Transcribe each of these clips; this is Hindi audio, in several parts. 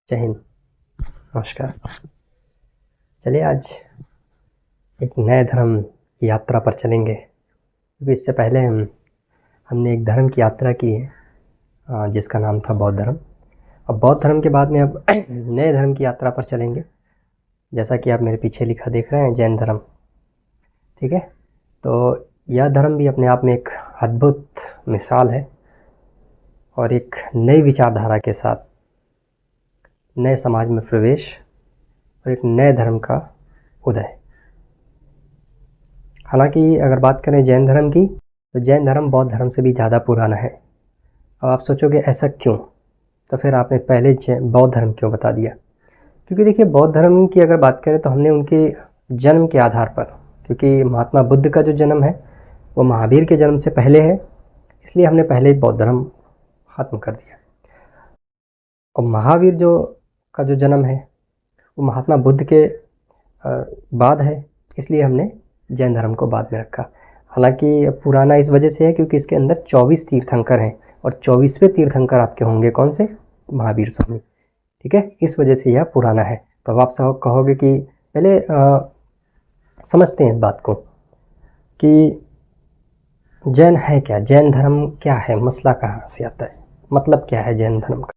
जय हिंद। नमस्कार। चलिए आज एक नए धर्म की यात्रा पर चलेंगे, क्योंकि इससे पहले हमने एक धर्म की यात्रा की है जिसका नाम था बौद्ध धर्म। अब बौद्ध धर्म के बाद में अब नए धर्म की यात्रा पर चलेंगे, जैसा कि आप मेरे पीछे लिखा देख रहे हैं, जैन धर्म। ठीक है, तो यह धर्म भी अपने आप में एक अद्भुत मिसाल है और एक नई विचारधारा के साथ नए समाज में प्रवेश और एक नए धर्म का उदय। हालांकि अगर बात करें जैन धर्म की, तो जैन धर्म बौद्ध धर्म से भी ज़्यादा पुराना है। अब आप सोचोगे ऐसा क्यों, तो फिर आपने पहले बौद्ध धर्म क्यों बता दिया। क्योंकि देखिए, बौद्ध धर्म की अगर बात करें तो हमने उनके जन्म के आधार पर, क्योंकि महात्मा बुद्ध का जो जन्म है वो महावीर के जन्म से पहले है, इसलिए हमने पहले बौद्ध धर्म खत्म कर दिया। और महावीर का जो जन्म है वो महात्मा बुद्ध के बाद है, इसलिए हमने जैन धर्म को बाद में रखा। हालांकि पुराना इस वजह से है क्योंकि इसके अंदर 24 तीर्थंकर हैं और 24वें तीर्थंकर आपके होंगे कौन से? महावीर स्वामी। ठीक है, इस वजह से यह पुराना है। तो अब आप सब कहोगे कि पहले समझते हैं इस बात को कि जैन है क्या, जैन धर्म क्या है, मसला कहाँ से आता है, मतलब क्या है जैन धर्म का।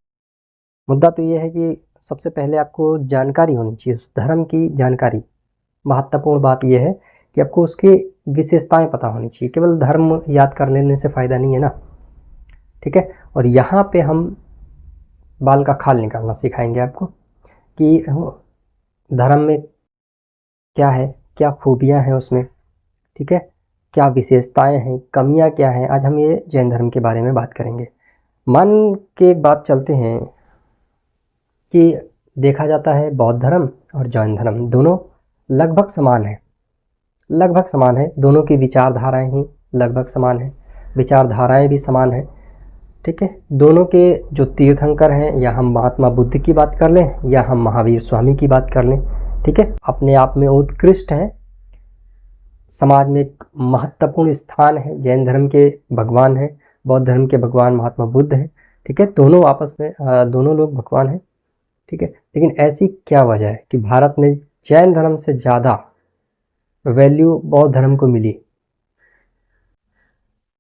मुद्दा तो ये है कि सबसे पहले आपको जानकारी होनी चाहिए, उस धर्म की जानकारी। महत्वपूर्ण बात यह है कि आपको उसकी विशेषताएं पता होनी चाहिए। केवल धर्म याद कर लेने से फ़ायदा नहीं है ना। ठीक है, और यहाँ पे हम बाल का खाल निकालना सिखाएंगे आपको कि धर्म में क्या है, क्या खूबियाँ हैं उसमें। ठीक है, क्या विशेषताएं हैं, कमियाँ क्या हैं। आज हम ये जैन धर्म के बारे में बात करेंगे। मान के एक बात चलते हैं कि देखा जाता है बौद्ध धर्म और जैन धर्म दोनों लगभग समान है, लगभग समान है। दोनों की विचारधाराएं ही लगभग समान है, विचारधाराएं भी समान है। ठीक है, दोनों के जो तीर्थंकर हैं, या हम महात्मा बुद्ध की बात कर लें या हम महावीर स्वामी की बात कर लें, ठीक है, अपने आप में उत्कृष्ट हैं, समाज में एक महत्वपूर्ण स्थान है। जैन धर्म के भगवान हैं, बौद्ध धर्म के भगवान महात्मा बुद्ध हैं। ठीक है, दोनों आपस में दोनों लोग भगवान हैं। ठीक है, लेकिन ऐसी क्या वजह है कि भारत में जैन धर्म से ज़्यादा वैल्यू बौद्ध धर्म को मिली।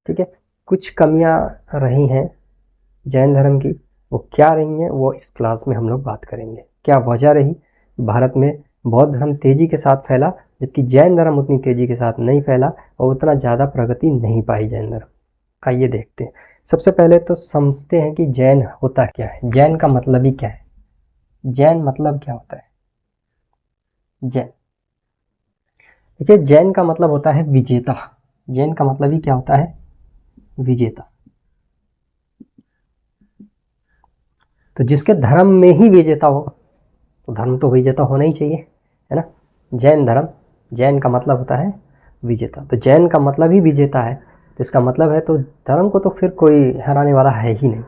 ठीक है, कुछ कमियां रही हैं जैन धर्म की, वो क्या रही हैं वो इस क्लास में हम लोग बात करेंगे। क्या वजह रही भारत में बौद्ध धर्म तेज़ी के साथ फैला जबकि जैन धर्म उतनी तेज़ी के साथ नहीं फैला और उतना ज़्यादा प्रगति नहीं पाई जैन धर्म। आइए देखते हैं। सबसे पहले तो समझते हैं कि जैन होता क्या है, जैन का मतलब ही क्या है, जैन मतलब क्या होता है। जैन, देखिए, जैन का मतलब होता है विजेता। जैन का मतलब ही क्या होता है? विजेता। तो जिसके धर्म में ही विजेता हो तो धर्म तो विजेता होना ही चाहिए, है ना। जैन धर्म, जैन का मतलब होता है विजेता। तो जैन का मतलब ही विजेता है, तो इसका मतलब है तो धर्म को तो फिर कोई हराने वाला है ही नहीं।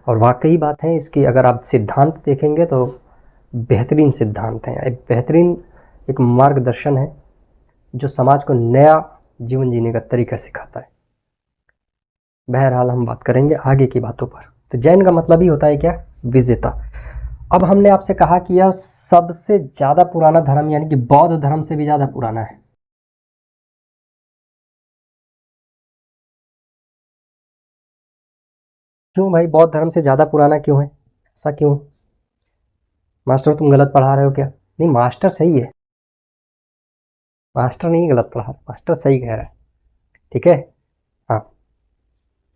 और वाकई बात है इसकी। अगर आप सिद्धांत देखेंगे तो बेहतरीन सिद्धांत हैं, एक बेहतरीन एक मार्गदर्शन है जो समाज को नया जीवन जीने का तरीका सिखाता है। बहरहाल हम बात करेंगे आगे की बातों पर। तो जैन का मतलब ही होता है क्या? विजेता। अब हमने आपसे कहा कि यह सबसे ज़्यादा पुराना धर्म, यानी कि बौद्ध धर्म से भी ज़्यादा पुराना है। क्यों भाई, बौद्ध धर्म से ज़्यादा पुराना क्यों है? ऐसा क्यों? मास्टर तुम गलत पढ़ा रहे हो क्या? नहीं, मास्टर सही है, मास्टर नहीं गलत पढ़ा, मास्टर सही कह रहा है। ठीक है, हाँ,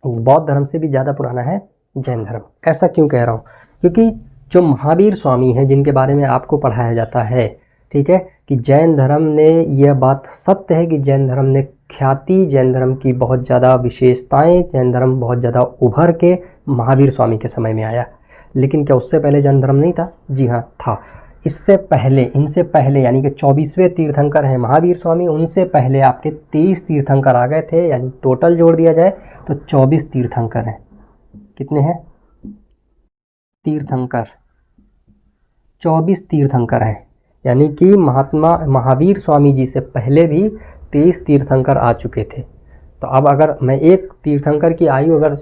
बौद्ध धर्म से भी ज़्यादा पुराना है जैन धर्म। ऐसा क्यों कह रहा हूँ? क्योंकि जो महावीर स्वामी हैं जिनके बारे में आपको पढ़ाया जाता है, ठीक है, कि जैन धर्म ने, यह बात सत्य है कि जैन धर्म ने ख्याति, जैन धर्म की बहुत ज़्यादा विशेषताएं, जैन धर्म बहुत ज़्यादा उभर के महावीर स्वामी के समय में आया। लेकिन क्या उससे पहले जैन धर्म नहीं था? जी हाँ, था। इससे पहले, इनसे पहले, यानी कि 24वें तीर्थंकर हैं महावीर स्वामी, उनसे पहले आपके 23 तीर्थंकर आ गए थे, यानी टोटल जोड़ दिया जाए तो 24 तीर्थंकर हैं। कितने हैं? तीर्थंकर 24 तीर्थंकर हैं, यानी कि महात्मा महावीर स्वामी जी से पहले भी 23 तीर्थंकर आ चुके थे। तो अब अगर मैं एक तीर्थंकर की आयु अगर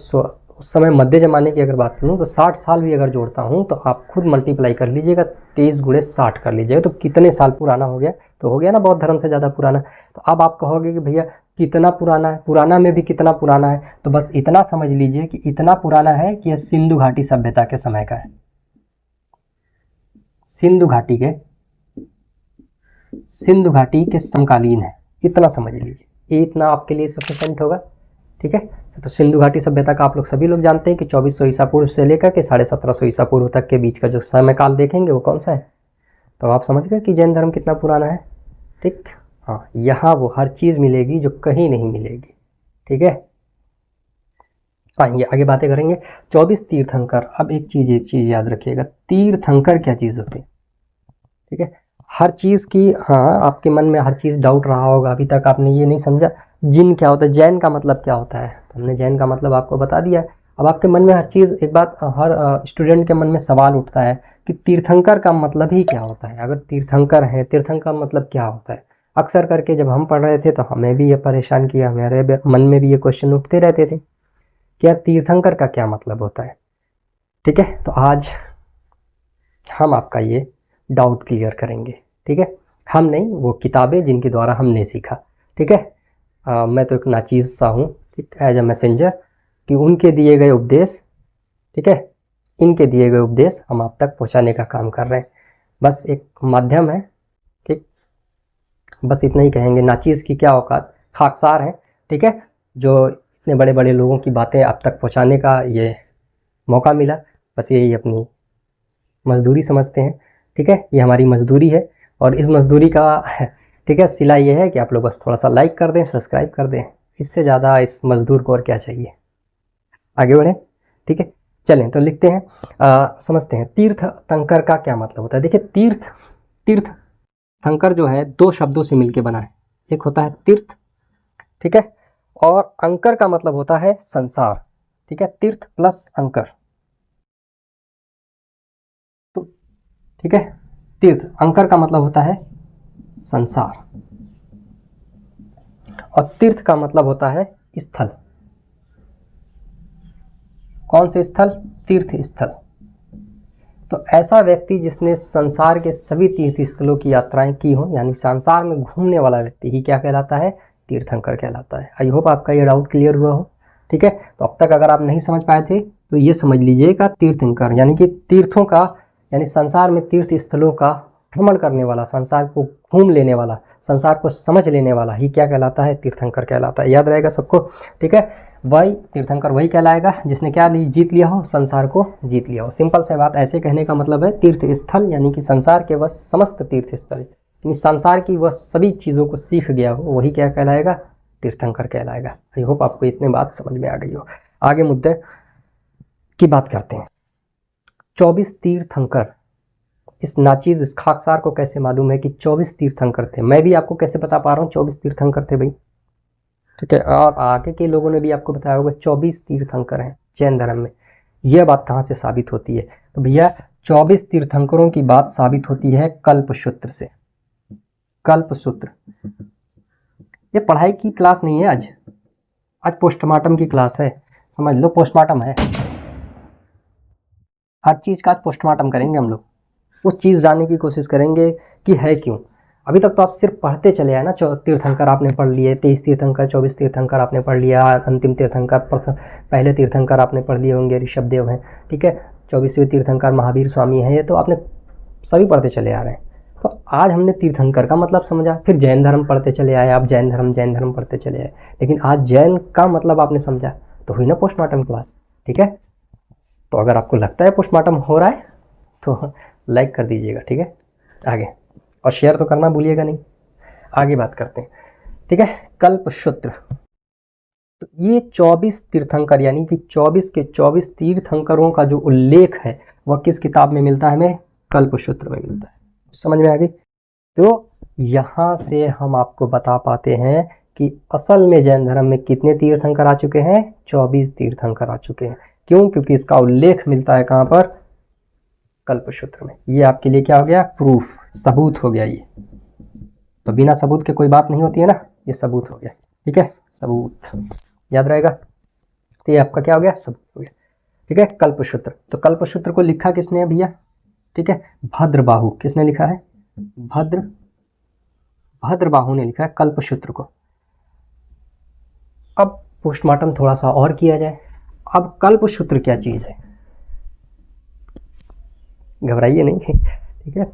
उस समय मध्य ज़माने की अगर बात करूँ तो 60 साल भी अगर जोड़ता हूँ तो आप खुद मल्टीप्लाई कर लीजिएगा, 23 गुणे 60 कर लीजिएगा, तो कितने साल पुराना हो गया, तो हो गया ना बौद्ध धर्म से ज़्यादा पुराना। तो अब आप कहोगे कि भैया कितना पुराना है, पुराना में भी कितना पुराना है, तो बस इतना समझ लीजिए कि इतना पुराना है कि यह सिंधु घाटी सभ्यता के समय का है, सिंधु घाटी के समकालीन है, इतना समझ लीजिए, ये इतना आपके लिए सफिशिएंट होगा। ठीक है, तो सिंधु घाटी सभ्यता का आप लोग सभी लोग जानते हैं कि 2400 ईसा पूर्व से लेकर के 1750 ईसा पूर्व तक के बीच का जो समय काल देखेंगे वो कौन सा है, तो आप समझ गए कि जैन धर्म कितना पुराना है। ठीक, हाँ, यहाँ वो हर चीज़ मिलेगी जो कहीं नहीं मिलेगी। ठीक है, आइए आगे बातें करेंगे। 24 तीर्थंकर। अब एक चीज़ याद रखिएगा, तीर्थंकर क्या चीज़ होती है। ठीक है, हर चीज़ की, हाँ, आपके मन में हर चीज़ डाउट रहा होगा, अभी तक आपने ये नहीं समझा जिन क्या होता है, जैन का मतलब क्या होता है, तो हमने जैन का मतलब आपको बता दिया। अब आपके मन में हर चीज़, एक बात हर स्टूडेंट के मन में सवाल उठता है कि तीर्थंकर का मतलब ही क्या होता है। अगर तीर्थंकर है, तीर्थंकर का मतलब क्या होता है। अक्सर करके जब हम पढ़ रहे थे तो हमें भी ये परेशान किया, हमारे मन में भी ये क्वेश्चन उठते रहते थे कि यार तीर्थंकर का क्या मतलब होता है। ठीक है, तो आज हम आपका ये डाउट क्लियर करेंगे। ठीक है, हम नहीं, वो किताबें जिनके द्वारा हमने सीखा। ठीक है, मैं तो एक नाचीज़ सा हूँ, ठीक, एज अ मैसेंजर, कि उनके दिए गए उपदेश, ठीक है, इनके दिए गए उपदेश हम आप तक पहुँचाने का काम कर रहे हैं, बस एक माध्यम है। ठीक, बस इतना ही कहेंगे, नाचीज़ की क्या औकात, खाकसार है। ठीक है, जो इतने बड़े बड़े लोगों की बातें आप तक पहुँचाने का ये मौका मिला, बस यही अपनी मजदूरी समझते हैं। ठीक है, ये हमारी मजदूरी है, और इस मजदूरी का ठीक है सिला ये है कि आप लोग बस थोड़ा सा लाइक कर दें, सब्सक्राइब कर दें, इससे ज़्यादा इस मजदूर को और क्या चाहिए। आगे बढ़ें। ठीक है, चलें तो लिखते हैं, समझते हैं तीर्थंकर का क्या मतलब होता है। देखिए, तीर्थंकर जो है दो शब्दों से मिलकर बना है, एक होता है तीर्थ, ठीक है, और अंकर का मतलब होता है संसार। ठीक है, तीर्थ प्लस अंकर, तो ठीक है, तीर्थ, अंकर का मतलब होता है संसार, और तीर्थ का मतलब होता है स्थल। कौन से स्थल? तीर्थ स्थल। तो ऐसा व्यक्ति जिसने संसार के सभी तीर्थ स्थलों की यात्राएं की हो, यानी संसार में घूमने वाला व्यक्ति ही क्या कहलाता है? तीर्थंकर कहलाता है। आई होप आपका ये डाउट क्लियर हुआ हो। ठीक है, तो अब तक अगर आप नहीं समझ पाए थे तो ये समझ लीजिएगा, तीर्थंकर यानी कि तीर्थों का, यानी संसार में तीर्थ स्थलों का भ्रमण करने वाला, संसार को घूम लेने वाला, संसार को समझ लेने वाला ही क्या कहलाता है? तीर्थंकर कहलाता है। याद रहेगा सबको। ठीक है, वही तीर्थंकर वही कहलाएगा जिसने क्या जीत लिया हो? संसार को जीत लिया हो। सिंपल सा बात, ऐसे कहने का मतलब है तीर्थ स्थल यानी कि संसार के वह समस्त तीर्थ स्थल, यानी संसार की वह सभी चीज़ों को सीख गया हो, वही क्या कहलाएगा? तीर्थंकर कहलाएगा। आई होप आपको इतने बात समझ में आ गई हो। आगे मुद्दे की बात करते हैं। 24 तीर्थंकर, इस नाचीज़, इस खाकसार को कैसे मालूम है कि 24 तीर्थंकर थे? मैं भी आपको कैसे बता पा रहा हूँ 24 तीर्थंकर थे भाई? ठीक है, और आगे के लोगों ने भी आपको बताया होगा 24 तीर्थंकर हैं जैन धर्म में। यह बात कहाँ से साबित होती है? तो भैया 24 तीर्थंकरों की बात साबित होती है कल्पसूत्र से। कल्पसूत्र, ये पढ़ाई की क्लास नहीं है, आज पोस्टमार्टम की क्लास है, समझ लो, पोस्टमार्टम है। हर चीज़ का आज पोस्टमार्टम करेंगे हम लोग, उस चीज़ जानने की कोशिश करेंगे कि है क्यों। अभी तक तो आप सिर्फ पढ़ते चले आए ना, तीर्थंकर आपने पढ़ लिए, 23 तीर्थंकर, 24 तीर्थंकर आपने पढ़ लिया, अंतिम तीर्थंकर, पहले तीर्थंकर आपने पढ़ लिए होंगे, ऋषभदेव हैं। ठीक है, 24वें तीर्थंकर महावीर स्वामी हैं, ये तो आपने सभी पढ़ते चले आ रहे हैं। तो आज हमने तीर्थंकर का मतलब समझा, फिर जैन धर्म पढ़ते चले आए, आप जैन धर्म पढ़ते चले आए, लेकिन आज जैन का मतलब आपने समझा, तो हुई ना पोस्टमार्टम क्लास। ठीक है, तो अगर आपको लगता है पोस्टमार्टम हो रहा है तो लाइक कर दीजिएगा। ठीक है, आगे, और शेयर तो करना भूलिएगा नहीं। आगे बात करते हैं। ठीक है, कल्पसूत्र, तो ये 24 तीर्थंकर यानी कि 24 के 24 तीर्थंकरों का जो उल्लेख है वह किस किताब में मिलता है? हमें कल्पसूत्र में मिलता है। समझ में आ गई? तो यहाँ से हम आपको बता पाते हैं कि असल में जैन धर्म में कितने तीर्थंकर आ चुके हैं? 24 तीर्थंकर आ चुके हैं। क्यों? क्योंकि इसका उल्लेख मिलता है कहाँ पर? कल्पसूत्र में। ये आपके लिए क्या हो गया? प्रूफ, सबूत हो गया ये। तो बिना सबूत के कोई बात नहीं होती है ना, ये सबूत हो गया। ठीक है, सबूत याद रहेगा। तो ये आपका क्या हो गया, सब हो गया। ठीक है, कल्पसूत्र। तो कल्पसूत्र को लिखा किसने है भैया, ठीक है, भद्रबाहु। किसने लिखा है, भद्रबाहु ने लिखा है कल्पसूत्र को। अब पोस्टमार्टम थोड़ा सा और किया जाए। अब कल्पसूत्र क्या चीज है, घबराइए नहीं, ठीक है।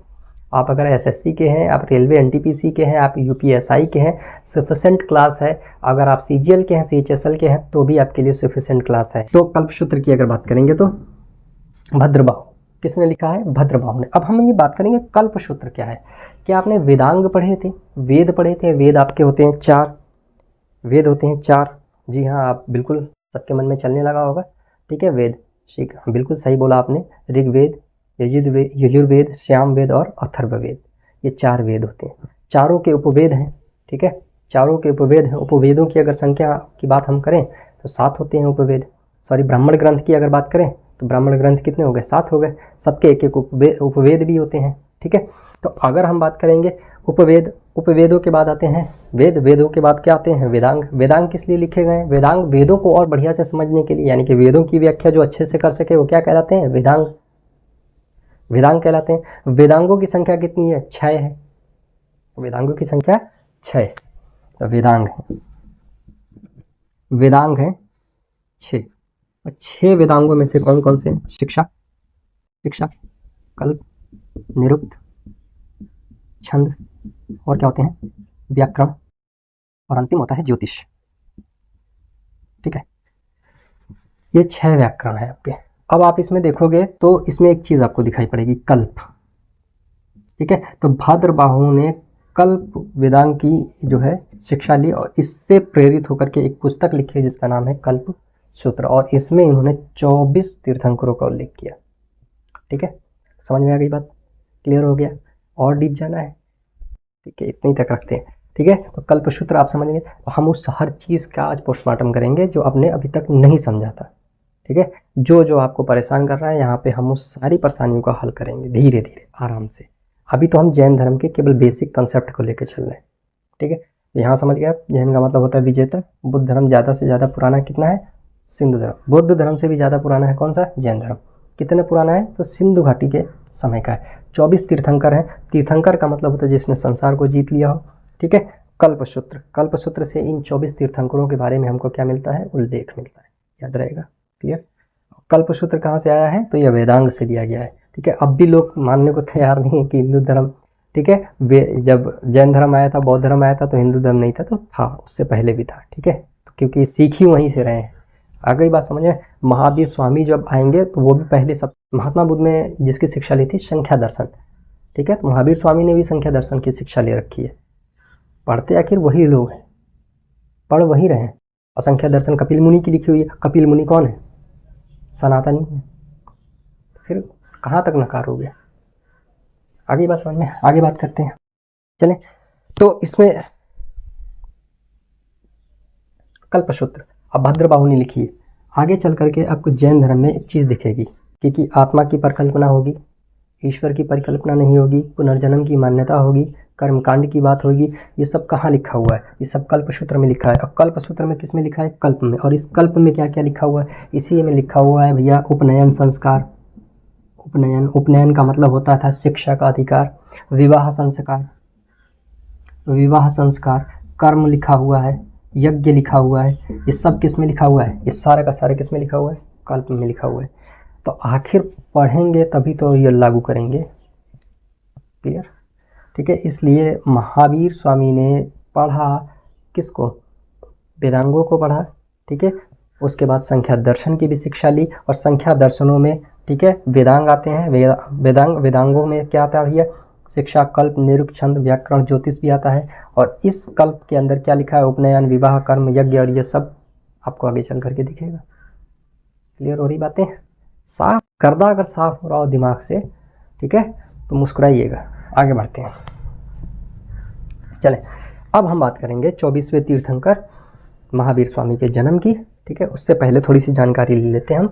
आप अगर एसएससी के हैं, आप रेलवे एनटीपीसी के हैं, आप यूपीएसआई के हैं, सफिशेंट क्लास है। अगर आप सीजीएल के हैं, सीएचएसएल के हैं, तो भी आपके लिए सफिशेंट क्लास है। तो कल्पसूत्र की अगर बात करेंगे तो भद्रबाहु, किसने लिखा है, भद्रबाहु ने। अब हम ये बात करेंगे कल्पसूत्र क्या है। क्या आपने वेदांग पढ़े थे, वेद पढ़े थे। वेद आपके होते हैं 4, वेद होते हैं 4। जी हाँ, आप बिल्कुल सबके मन में चलने लगा होगा, ठीक है। वेद, ठीक, बिल्कुल सही बोला आपने। ऋग्वेद, यजुर्वेद, श्यामवेद और अथर्ववेद, ये 4 वेद होते हैं। चारों के उपवेद हैं, ठीक है, चारों के उपवेद हैं। उपवेदों की अगर संख्या की बात हम करें तो 7 होते हैं उपवेद। सॉरी, ब्राह्मण ग्रंथ की अगर बात करें तो ब्राह्मण ग्रंथ कितने हो गए, 7 हो गए। सबके एक एक उपवेद भी होते हैं, ठीक है। तो अगर हम बात करेंगे उपवेद, उपवेदों के बाद आते हैं वेद, वेदों के बाद क्या आते हैं, वेदांग। वेदांग किस लिए लिखे गए, वेदांग वेदों को और बढ़िया से समझने के लिए, यानी कि वेदों की व्याख्या जो अच्छे से कर सके वो क्या कहलाते हैं, वेदांग, वेदांग कहलाते हैं। वेदांगों की संख्या कितनी है, 6 है। वेदांगों की संख्या 6, तो वेदांग है, वेदांग है 6। 6 वेदांगों में से कौन कौन से, शिक्षा, शिक्षा, कल्प, निरुक्त, छंद, और क्या होते हैं, व्याकरण, और अंतिम होता है ज्योतिष, ठीक है। ये 6 व्याकरण है आपके। अब आप इसमें देखोगे तो इसमें एक चीज आपको दिखाई पड़ेगी, कल्प, ठीक है। तो भद्रबाहु ने कल्प वेदांग की जो है शिक्षा ली और इससे प्रेरित होकर के एक पुस्तक लिखी जिसका नाम है कल्प सूत्र, और इसमें इन्होंने 24 तीर्थंकरों का उल्लेख किया, ठीक है। समझ में आ गई बात, क्लियर हो गया, और डीप जाना है, ठीक है, इतनी तक रखते हैं, ठीक है। तो कल्पसूत्र आप समझेंगे, तो हम उस हर चीज़ का आज पोस्टमार्टम करेंगे जो आपने अभी तक नहीं समझा था, ठीक है। जो जो आपको परेशान कर रहा है यहाँ पे हम उस सारी परेशानियों का हल करेंगे धीरे धीरे आराम से। अभी तो हम जैन धर्म के केवल बेसिक कंसेप्ट को लेकर चल रहे हैं, ठीक है। यहाँ समझ गया, जैन का मतलब होता है विजेता। बुद्ध धर्म ज़्यादा से ज़्यादा पुराना कितना है, सिंधु धर्म। बुद्ध धर्म से भी ज़्यादा पुराना है कौन सा, जैन धर्म। कितने पुराना है, तो सिंधु घाटी के समय का है। 24 तीर्थंकर हैं। तीर्थंकर का मतलब होता है जिसने संसार को जीत लिया हो, ठीक है। कल्पसूत्र, कल्पसूत्र से इन 24 तीर्थंकरों के बारे में हमको क्या मिलता है, उल्लेख मिलता है, याद रहेगा, क्लियर। कल्पसूत्र कहाँ से आया है, तो यह वेदांग से लिया गया है, ठीक है। अब भी लोग मानने को तैयार नहीं है कि हिंदू धर्म, ठीक है। जब जैन धर्म आया था, बौद्ध धर्म आया था, तो हिंदू धर्म नहीं था, तो था, उससे पहले भी था, ठीक है। तो क्योंकि सीख ही वहीं से रहे हैं। आ गई बात समझ में। महावीर स्वामी जब आएंगे तो वो भी पहले सब, महात्मा बुद्ध ने जिसकी शिक्षा ली थी संख्या दर्शन, ठीक है, तो महावीर स्वामी ने भी संख्या दर्शन की शिक्षा ले रखी है। पढ़ते आखिर वही लोग हैं, पढ़ वही रहे हैं। असंख्या दर्शन कपिल मुनि की लिखी हुई है। कपिल मुनि कौन है, सनातनी है। फिर कहाँ तक नकार हो गया, आगे बात समझ में, आगे बात करते हैं, चलें। तो इसमें कल्पसूत्र अब भद्रबाहु ने लिखी है। आगे चल करके आपको जैन धर्म में एक चीज़ दिखेगी कि आत्मा की परिकल्पना होगी, ईश्वर की परिकल्पना नहीं होगी, पुनर्जन्म की मान्यता होगी, कर्मकांड की बात होगी। ये सब कहाँ लिखा हुआ है, ये सब कल्पसूत्र में लिखा है। और कल्पसूत्र में किस में लिखा है, कल्प में। और इस कल्प में क्या क्या लिखा हुआ है, इसी में लिखा हुआ है भैया उपनयन संस्कार। उपनयन, उपनयन का मतलब होता था शिक्षा का अधिकार। विवाह संस्कार, विवाह संस्कार, कर्म लिखा हुआ है, यज्ञ लिखा हुआ है। ये सब किस में लिखा हुआ है, ये सारे का सारे किस में लिखा हुआ है, कल्प में लिखा हुआ है। तो आखिर पढ़ेंगे तभी तो ये लागू करेंगे, क्लियर, ठीक है। इसलिए महावीर स्वामी ने पढ़ा किसको, वेदांगों को पढ़ा, ठीक है। उसके बाद संख्या दर्शन की भी शिक्षा ली, और संख्या दर्शनों में, ठीक है, वेदांग आते हैं। वेदांगों में क्या आता है भैया, शिक्षा, कल्प, निरुक्त, व्याकरण, ज्योतिष भी आता है। और इस कल्प के अंदर क्या लिखा है, उपनयन, विवाह, कर्म, यज्ञ, और ये सब आपको आगे चल करके दिखेगा। क्लियर हो रही बातें, साफ करदा अगर साफ हो रहा हो दिमाग से, ठीक है, तो मुस्कुराइएगा। आगे बढ़ते हैं, चलें। अब हम बात करेंगे 24वें तीर्थंकर महावीर स्वामी के जन्म की, ठीक है। उससे पहले थोड़ी सी जानकारी ले लेते हैं हम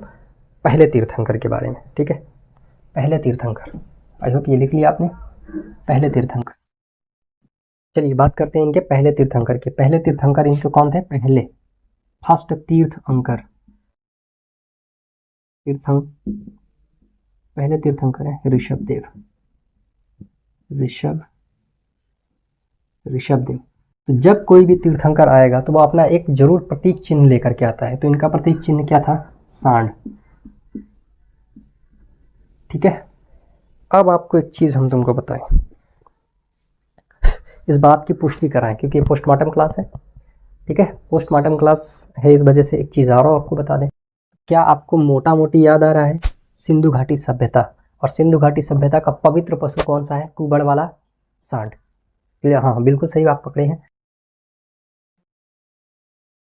पहले तीर्थंकर के बारे में, ठीक है। पहले तीर्थंकर, आई होप ये लिख लिया आपने, पहले तीर्थंकर। चलिए बात करते हैं इनके पहले तीर्थंकर के। पहले तीर्थंकर इनके कौन थे, पहले फर्स्ट तीर्थंकर, पहले तीर्थंकर है ऋषभदेव। ऋषभदेव। तो जब कोई भी तीर्थंकर आएगा तो वो अपना एक जरूर प्रतीक चिन्ह लेकर के आता है। तो इनका प्रतीक चिन्ह क्या था? सांड। ठीक है। अब आपको एक चीज हम तुमको बताएं, इस बात की पुष्टि कराएं, क्योंकि पोस्टमार्टम क्लास है। ठीक है, पोस्टमार्टम क्लास है, इस वजह से एक चीज और आपको बता दें। क्या आपको मोटा मोटी याद आ रहा है? सिंधु घाटी सभ्यता। और सिंधु घाटी सभ्यता का पवित्र पशु कौन सा है? कुबड़ वाला सांड। हाँ, बिल्कुल सही बात पकड़े हैं,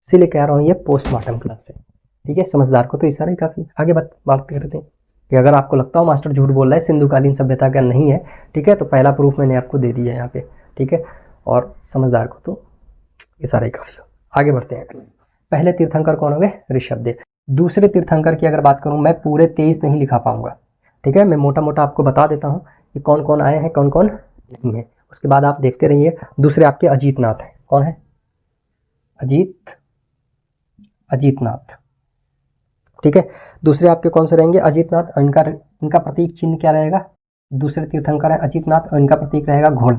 इसीलिए कह रहा हूँ ये पोस्टमार्टम क्लास है। ठीक है, समझदार को तो इशारा ही काफी। आगे बात करते हैं कि अगर आपको लगता हो मास्टर झूठ बोल रहा है, सिंधुकालीन सभ्यता का नहीं है, ठीक है, तो पहला प्रूफ मैंने आपको दे दिया है यहाँ पे। ठीक है, और समझदार को तो इशारा ही काफी हो। आगे बढ़ते हैं। पहले तीर्थंकर कौन हो गए? ऋषभदेव। दूसरे तीर्थंकर की अगर बात करूं, मैं पूरे 23 नहीं लिखा पाऊंगा। ठीक है, मैं मोटा मोटा आपको बता देता हूं कि कौन कौन आए हैं, कौन कौन नहीं है, उसके बाद आप देखते रहिए। दूसरे आपके अजीतनाथ है। कौन है? अजीतनाथ। ठीक है, दूसरे आपके कौन से रहेंगे? अजीतनाथ। और इनका प्रतीक चिन्ह क्या रहेगा? दूसरे तीर्थंकर है अजीतनाथ, और इनका प्रतीक रहेगा घोड़ा।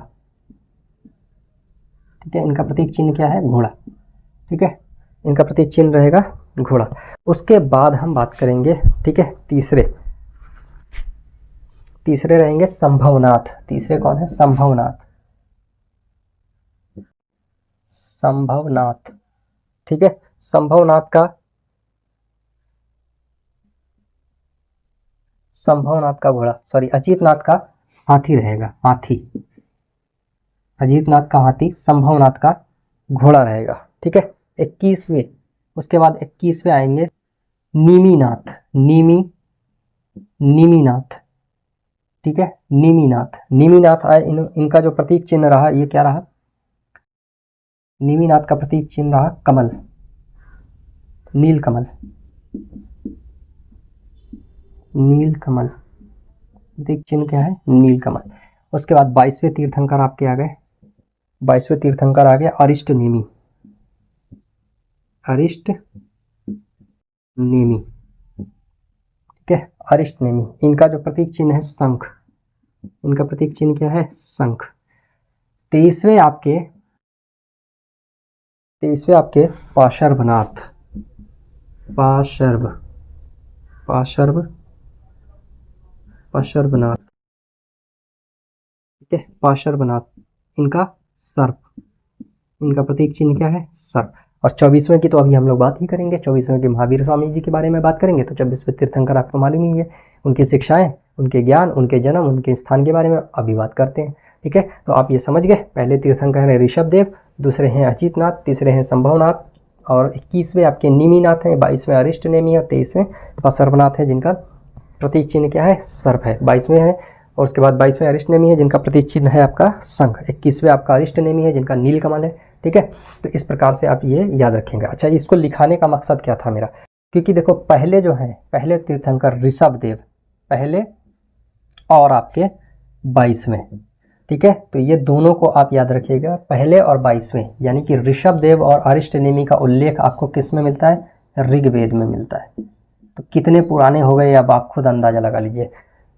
ठीक है, इनका प्रतीक चिन्ह क्या है? घोड़ा। ठीक है, इनका प्रतीक चिन्ह रहेगा घोड़ा। उसके बाद हम बात करेंगे, ठीक है, तीसरे रहेंगे संभवनाथ। तीसरे कौन है? संभवनाथ। ठीक है, संभवनाथ का घोड़ा, सॉरी, अजीतनाथ का हाथी रहेगा। अजीतनाथ का हाथी, संभवनाथ का घोड़ा रहेगा। ठीक है, 21वें, उसके बाद 21वें आएंगे नीमीनाथ। नीमीनाथ। ठीक है, नीमीनाथ आए। इनका जो प्रतीक चिन्ह रहा, ये क्या रहा? नीमीनाथ का प्रतीक चिन्ह रहा कमल, नीलकमल। प्रतीक चिन्ह क्या है? नीलकमल। उसके बाद 22वें तीर्थंकर आपके आ गए। 22वें तीर्थंकर आ गए अरिष्टनेमी। ठीक है, अरिष्टनेमी। इनका जो प्रतीक चिन्ह है शंख। इनका प्रतीक चिन्ह क्या है? शंख। 23वें आपके पाशर्वनाथ। पाशर्वनाथ। ठीक है, पाशर्वनाथ। इनका सर्प। इनका प्रतीक चिन्ह क्या है? सर्प। और 24वें की तो अभी हम लोग बात ही करेंगे। 24वें के महावीर स्वामी जी के बारे में बात करेंगे। तो 24वें तीर्थंकर आपको मालूम ही है, उनकी शिक्षाएं, उनके ज्ञान, उनके जन्म, उनके स्थान के बारे में अभी बात करते हैं। ठीक है, तो आप ये समझ गए, पहले तीर्थंकर हैं ऋषभदेव, दूसरे हैं अजीतनाथ, तीसरे हैं संभवनाथ, और 21वें आपके नीमीनाथ हैं, 22वें अरिष्टनेमी है, 23वें पाशर्वनाथ है, जिनका प्रतीक चिन्ह क्या है? सर्प है। 22वें है, और उसके बाद 22वें अरिष्टनेमी है, जिनका प्रतीक चिन्ह है आपका शंख। 21वें आपका अरिष्टनेमी है, जिनका नीलकमल है। ठीक है, तो इस प्रकार से आप ये याद रखेंगे। अच्छा, इसको लिखाने का मकसद क्या था मेरा? क्योंकि देखो, पहले जो है, पहले तीर्थंकर ऋषभदेव पहले, और आपके 22वें। ठीक है, तो ये दोनों को आप याद रखिएगा, पहले और 22वें, यानी कि ऋषभदेव और अरिष्टनेमी का उल्लेख आपको किस में मिलता है? ऋग्वेद में मिलता है। तो कितने पुराने हो गए अब आप खुद अंदाजा लगा लीजिए।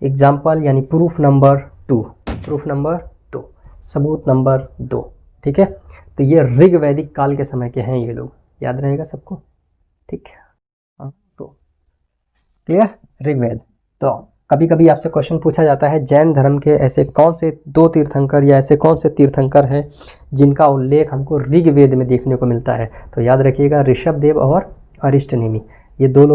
एग्जाम्पल यानी प्रूफ नंबर 2, सबूत नंबर 2। ठीक है, तो ये ऋग्वैदिक काल के समय के हैं ये लोग, याद रहेगा सबको। ठीक है, तो क्लियर? ऋग्वेद। तो कभी कभी आपसे क्वेश्चन पूछा जाता है, जैन धर्म के ऐसे कौन से 2 तीर्थंकर या ऐसे कौन से तीर्थंकर हैं जिनका उल्लेख हमको ऋग्वेद में देखने को मिलता है? तो याद रखिएगा, ऋषभदेव और अरिष्टनेमी, ये 2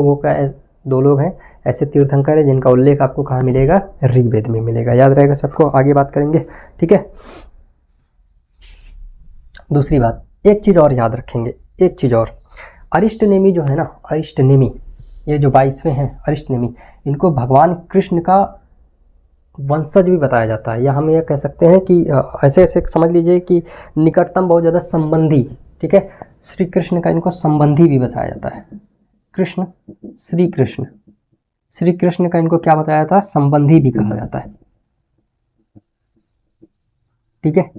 लोग हैं ऐसे तीर्थंकर है जिनका उल्लेख आपको कहाँ मिलेगा? ऋग्वेद में मिलेगा। याद रहेगा सबको, आगे बात करेंगे। ठीक है, दूसरी बात, एक चीज़ और याद रखेंगे, एक चीज़ और, अरिष्टनेमी जो है ना, अरिष्टनेमी, ये जो 22वें हैं अरिष्टनेमी, इनको भगवान कृष्ण का वंशज भी बताया जाता है, या हम ये कह सकते हैं कि ऐसे समझ लीजिए कि निकटतम बहुत ज़्यादा संबंधी। ठीक है, श्री कृष्ण का इनको संबंधी भी बताया जाता है। श्री कृष्ण का इनको क्या बताया जाता है? संबंधी भी कहा जाता है। ठीक है,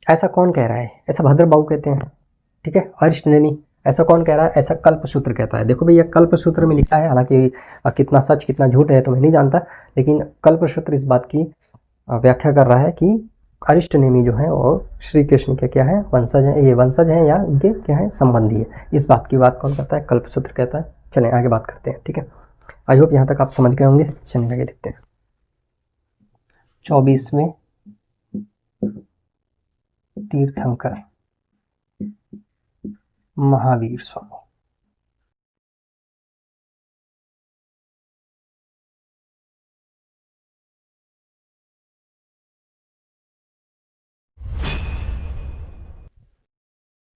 ऐसा कौन कह रहा है? ऐसा भद्र बाबू कहते हैं। ठीक है, अरिष्टनेमी ऐसा कौन कह रहा है? ऐसा कल्पसूत्र कहता है। देखो भैया कल्पसूत्र में लिखा है, हालांकि कितना सच कितना झूठ है तो मैं नहीं जानता, लेकिन कल्पसूत्र इस बात की व्याख्या कर रहा है कि अरिष्ट नेमी जो है वो श्री कृष्ण के क्या है? वंशज हैं, ये वंशज हैं या उनके क्या है? संबंधी है। इस बात की बात कौन करता है? कल्पसूत्र कहता है। चलें आगे बात करते हैं, ठीक है। आई होप यहाँ तक आप समझ गए होंगे। चलिए आगे देखते हैं। 24वें तीर्थंकर महावीर स्वामी।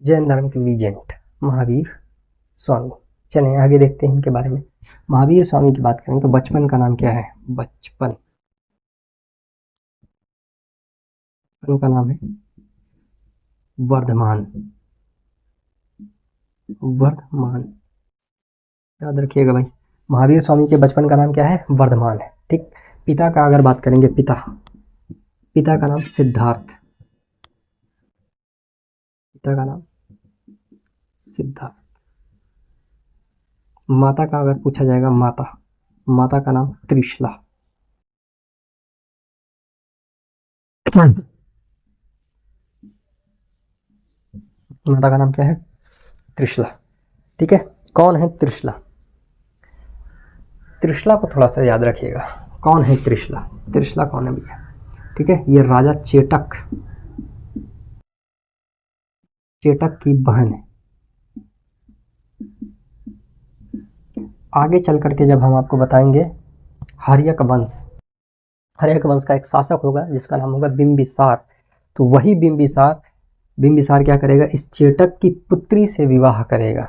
जैन धर्म के लीजेंड महावीर स्वामी। चलें आगे देखते हैं इनके बारे में। महावीर स्वामी की बात करें तो बचपन का नाम क्या है? बचपन का नाम है वर्धमान। वर्धमान याद रखिएगा भाई। महावीर स्वामी के बचपन का नाम क्या है? वर्धमान है, ठीक। पिता का अगर बात करेंगे, पिता का नाम सिद्धार्थ। पिता का नाम सिद्धार्थ। माता का अगर पूछा जाएगा, माता का नाम त्रिशला। माता का नाम क्या है? त्रिशला, ठीक है। कौन है त्रिशला? त्रिशला को थोड़ा सा याद रखिएगा। कौन है त्रिशला? त्रिशला कौन है भैया? ठीक है, ये राजा चेटक की बहन है। आगे चल करके जब हम आपको बताएंगे हर्यक वंश का एक शासक होगा जिसका नाम होगा बिंबिसार। तो वही बिंबिसार क्या करेगा? इस चेटक की पुत्री से विवाह करेगा,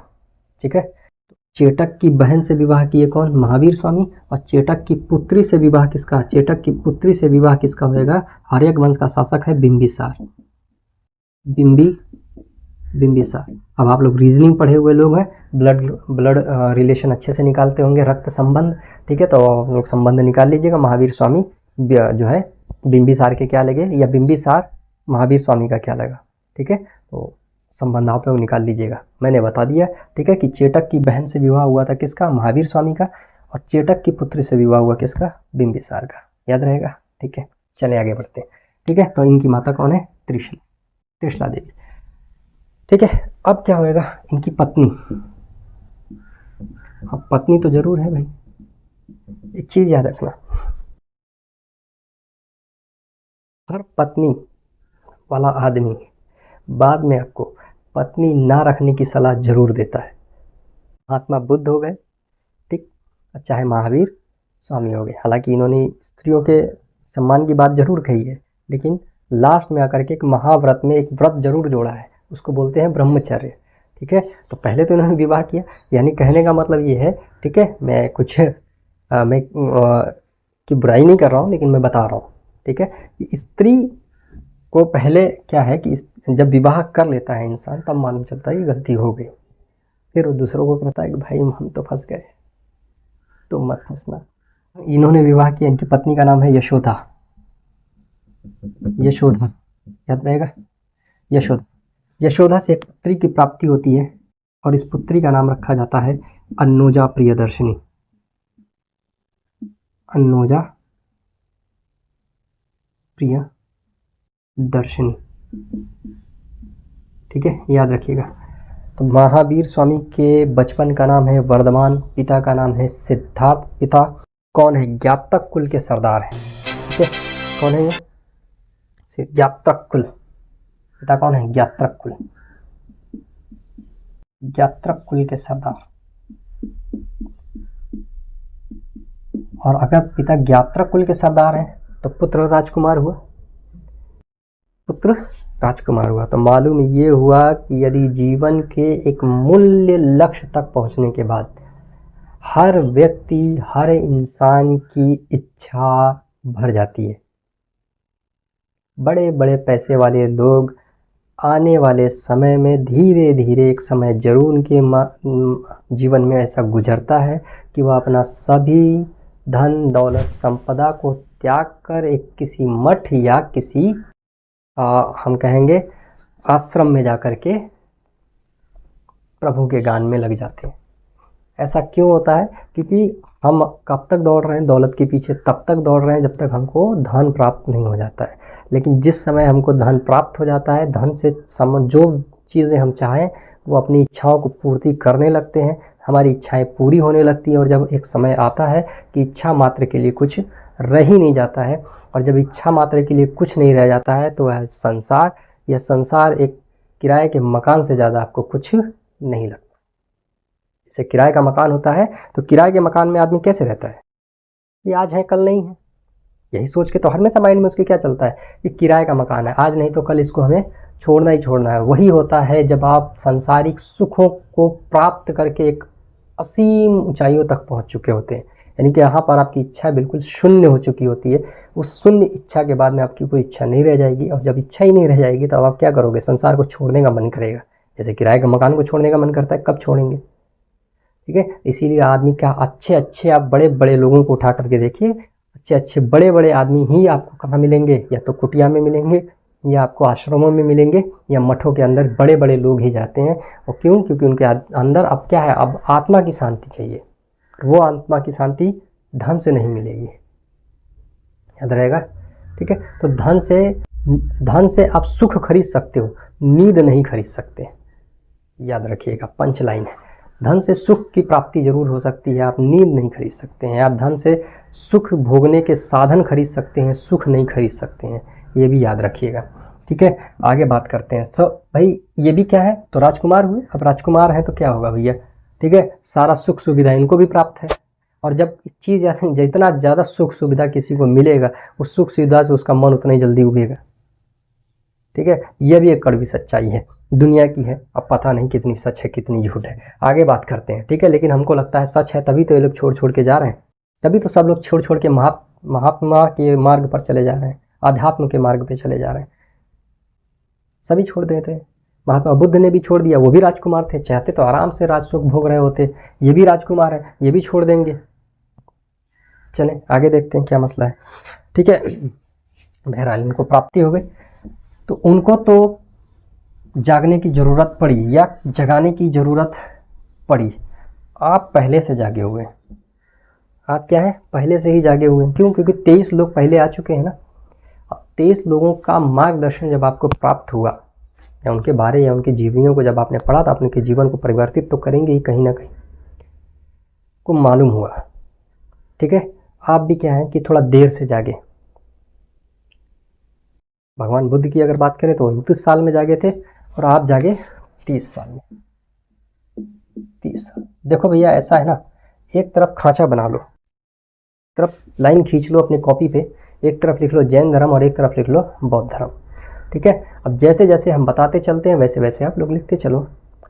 ठीक है। चेटक की बहन से विवाह किए कौन? महावीर स्वामी। और चेटक की पुत्री से विवाह किसका होगा? हर्यक वंश का शासक है बिंबिसार। बिंबिसार। अब आप लोग रीजनिंग पढ़े हुए लोग हैं, ब्लड रिलेशन अच्छे से निकालते होंगे, रक्त संबंध, ठीक है। तो आप लोग संबंध निकाल लीजिएगा। महावीर स्वामी जो है बिंबिसार के क्या लगे, या बिंबिसार महावीर स्वामी का क्या लगा, ठीक है। तो संबंध आप लोग निकाल लीजिएगा, मैंने बता दिया, ठीक है, कि चेटक की बहन से विवाह हुआ था किसका? महावीर स्वामी का। और चेटक की पुत्री से विवाह हुआ किसका? बिंबिसार का। याद रहेगा, ठीक है। चले आगे बढ़ते हैं, ठीक है। तो इनकी माता कौन है? त्रिशला देवी, ठीक है। अब क्या होएगा? इनकी पत्नी। अब पत्नी तो जरूर है भाई, एक चीज याद रखना, हर पत्नी वाला आदमी बाद में आपको पत्नी ना रखने की सलाह जरूर देता है। महात्मा बुद्ध हो गए, ठीक, चाहे महावीर स्वामी हो गए। हालांकि इन्होंने स्त्रियों के सम्मान की बात जरूर कही है, लेकिन लास्ट में आकर के एक महाव्रत में एक व्रत जरूर जोड़ा है, उसको बोलते हैं ब्रह्मचर्य, ठीक है। तो पहले तो इन्होंने विवाह किया, यानी कहने का मतलब ये है, ठीक है, मैं कुछ की बुराई नहीं कर रहा हूँ, लेकिन मैं बता रहा हूँ, ठीक है, कि स्त्री को पहले क्या है कि जब विवाह कर लेता है इंसान तब मालूम चलता है कि गलती हो गई, फिर वो दूसरों को कहता है कि भाई हम तो फंस गए, तुम मत फंसना। इन्होंने विवाह किया, इनकी पत्नी का नाम है यशोदा। याद रहेगा, यशोदा से एक पुत्री की प्राप्ति होती है और इस पुत्री का नाम रखा जाता है अन्नोजा प्रियदर्शिनी। अन्नोजा प्रियदर्शिनी, ठीक है, याद रखिएगा। तो महावीर स्वामी के बचपन का नाम है वर्धमान, पिता का नाम है सिद्धार्थ। पिता कौन है? ज्ञातक कुल के सरदार हैं, ठीक है। कौन है ये? ज्ञातक कुल। पिता कौन है? ज्ञातक कुल के सरदार। और अगर पिता ज्ञातक कुल के सरदार हैं तो पुत्र राजकुमार हुआ। तो मालूम ये हुआ कि यदि जीवन के एक मूल्य लक्ष्य तक पहुंचने के बाद हर व्यक्ति, हर इंसान की इच्छा भर जाती है, बड़े बड़े पैसे वाले लोग आने वाले समय में धीरे धीरे एक समय जरूर उनके जीवन में ऐसा गुजरता है कि वह अपना सभी धन दौलत संपदा को त्याग कर एक किसी मठ या किसी हम कहेंगे आश्रम में जाकर के प्रभु के गान में लग जाते हैं। ऐसा क्यों होता है? क्योंकि हम कब तक दौड़ रहे हैं दौलत के पीछे? तब तक दौड़ रहे हैं जब तक हमको धन प्राप्त नहीं हो जाता है। लेकिन जिस समय हमको धन प्राप्त हो जाता है, धन से जो चीज़ें हम चाहें वो अपनी इच्छाओं को पूर्ति करने लगते हैं, हमारी इच्छाएं पूरी होने लगती हैं। और जब एक समय आता है कि इच्छा मात्र के लिए कुछ रह ही नहीं जाता है, और जब इच्छा मात्र के लिए कुछ नहीं रह जाता है, तो वह संसार, यह संसार एक किराए के मकान से ज़्यादा आपको कुछ नहीं लगता। जैसे किराए का मकान होता है, तो किराए के मकान में आदमी कैसे रहता है? ये आज है कल नहीं है, यही सोच के तो हमेशा माइंड में उसके क्या चलता है कि किराए का मकान है, आज नहीं तो कल इसको हमें छोड़ना ही छोड़ना है। वही होता है जब आप सांसारिक सुखों को प्राप्त करके एक असीम ऊंचाइयों तक पहुंच चुके होते हैं, यानी कि यहाँ पर आपकी इच्छा बिल्कुल शून्य हो चुकी होती है। उस शून्य इच्छा के बाद में आपकी कोई इच्छा नहीं रह जाएगी, और जब इच्छा ही नहीं रह जाएगी तो अब आप क्या करोगे? संसार को छोड़ने का मन करेगा। जैसे किराए का मकान को छोड़ने का मन करता है, कब छोड़ेंगे? ठीक है, इसीलिए आदमी क्या अच्छे अच्छे आप बड़े बड़े लोगों को उठा करके देखिए, अच्छे अच्छे बड़े बड़े आदमी ही आपको कहाँ मिलेंगे? या तो कुटिया में मिलेंगे, या आपको आश्रमों में मिलेंगे, या मठों के अंदर बड़े बड़े लोग ही जाते हैं। और क्यों? क्योंकि उनके अंदर अब क्या है, अब आत्मा की शांति चाहिए। वो आत्मा की शांति धन से नहीं मिलेगी, याद रहेगा। ठीक है, तो धन से आप सुख खरीद सकते हो, नींद नहीं खरीद सकते, याद रखिएगा। पंच लाइन है, धन से सुख की प्राप्ति जरूर हो सकती है, आप नींद नहीं खरीद सकते हैं। आप धन से सुख भोगने के साधन खरीद सकते हैं, सुख नहीं खरीद सकते हैं, ये भी याद रखिएगा। ठीक है, आगे बात करते हैं। भाई ये भी क्या है? तो राजकुमार हुए। अब राजकुमार हैं तो क्या होगा भैया? ठीक है, सारा सुख सुविधा इनको भी प्राप्त है। और जब चीज़ जितना ज़्यादा सुख सुविधा किसी को मिलेगा, उस सुख सुविधा से उसका मन उतना ही जल्दी उगेगा। ठीक है, यह भी एक कड़वी सच्चाई है, दुनिया की है। अब पता नहीं कितनी सच है कितनी झूठ है, आगे बात करते हैं। ठीक है, लेकिन हमको लगता है सच है, तभी तो ये लोग छोड़ छोड़ के जा रहे हैं, तभी तो सब लोग छोड़ छोड़ के महात्मा के मार्ग पर चले जा रहे हैं, आध्यात्म के मार्ग पे चले जा रहे हैं। सभी छोड़ देते हैं। महात्मा बुद्ध ने भी छोड़ दिया, वो भी राजकुमार थे, चाहते तो आराम से राज सुख भोग रहे होते। ये भी राजकुमार है, ये भी छोड़ देंगे। चलें आगे देखते हैं क्या मसला है। ठीक है, बहरहाल इनको प्राप्ति हो गई, तो उनको तो जागने की ज़रूरत पड़ी या जगाने की ज़रूरत पड़ी। आप पहले से जागे हुए हैं, आप क्या है? पहले से ही जागे हुए हैं। क्यों? क्योंकि 23 लोग पहले आ चुके हैं ना। 23 लोगों का मार्गदर्शन जब आपको प्राप्त हुआ, या उनके बारे या उनकी जीवनियों को जब आपने पढ़ा, तो आप उनके जीवन को परिवर्तित तो करेंगे ही कहीं ना कहीं, को मालूम हुआ। ठीक है, आप भी क्या है कि थोड़ा देर से जागे। भगवान बुद्ध की अगर बात करें तो 29 साल में जागे थे, और आप जागे 30 साल में। 30 साल। देखो भैया ऐसा है ना, एक तरफ खांचा बना लो, तरफ लाइन खींच लो अपनी कॉपी पे, एक तरफ लिख लो जैन धर्म और एक तरफ लिख लो बौद्ध धर्म। ठीक है, अब जैसे जैसे हम बताते चलते हैं वैसे वैसे आप लोग लिखते चलो।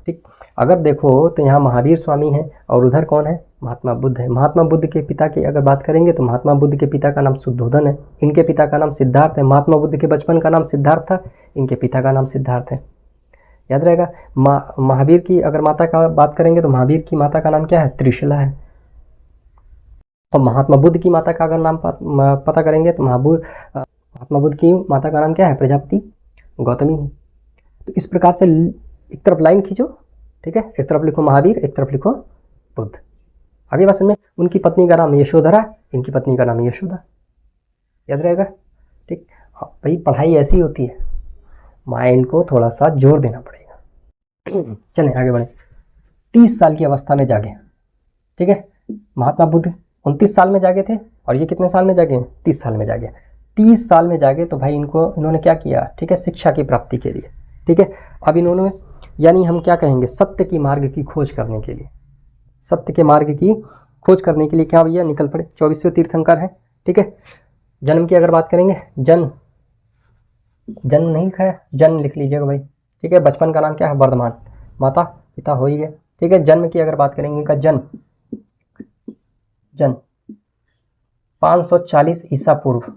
ठीक, अगर देखो तो यहाँ महावीर स्वामी हैं, और उधर कौन है? महात्मा बुद्ध है। महात्मा बुद्ध के पिता की अगर बात करेंगे तो महात्मा बुद्ध के पिता का नाम शुद्धोधन है, इनके पिता का नाम सिद्धार्थ है। महात्मा बुद्ध के बचपन का नाम सिद्धार्थ था, इनके पिता का नाम सिद्धार्थ है, याद रहेगा। महावीर की अगर माता का बात करेंगे तो महावीर की माता का नाम क्या है? त्रिशला है। और महात्मा बुद्ध की माता का अगर नाम पता करेंगे तो महात्मा बुद्ध की माता का नाम क्या है? प्रजापति गौतमी है। तो इस प्रकार से एक तरफ लाइन खींचो, ठीक है, एक तरफ लिखो महावीर, एक तरफ लिखो बुद्ध। आगे बात में उनकी पत्नी का नाम यशोधरा, इनकी पत्नी का नाम यशोदा, याद रहेगा। ठीक, भाई पढ़ाई ऐसी होती है, माइंड को थोड़ा सा जोर देना पड़ेगा। चलें आगे बढ़े। 30 साल की अवस्था में जागे। ठीक है, महात्मा बुद्ध 29 साल में जागे थे, और ये कितने साल में जागे? 30 साल में जागे। 30 साल में जागे तो भाई इन्होंने क्या किया? ठीक है, शिक्षा की प्राप्ति के लिए। ठीक है, अब इन्होंने, यानी हम क्या कहेंगे, सत्य की मार्ग की खोज करने के लिए, सत्य के मार्ग की खोज करने के लिए क्या भैया निकल पड़े। 24वें तीर्थंकर हैं। ठीक है, जन्म की अगर बात करेंगे, जन्म नहीं खाया, जन्म लिख लीजिएगा भाई। ठीक है, बचपन का नाम क्या है? वर्धमान। माता पिता हो ही गया। ठीक है, जन्म की अगर बात करेंगे, इनका जन्म 540 ईसा पूर्व,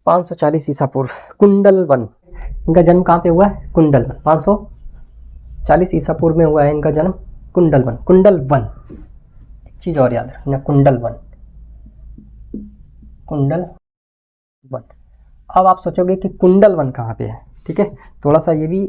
540 ईसा पूर्व, कुंडलवन। इनका जन्म कहाँ पे हुआ है? कुंडलवन। 540 ईसा पूर्व में हुआ है इनका जन्म, कुंडलवन। कुंडलवन, एक चीज और याद रखना, कुंडलवन, कुंडलवन। अब आप सोचोगे कि कुंडलवन कहाँ पे है। ठीक है, थोड़ा सा ये भी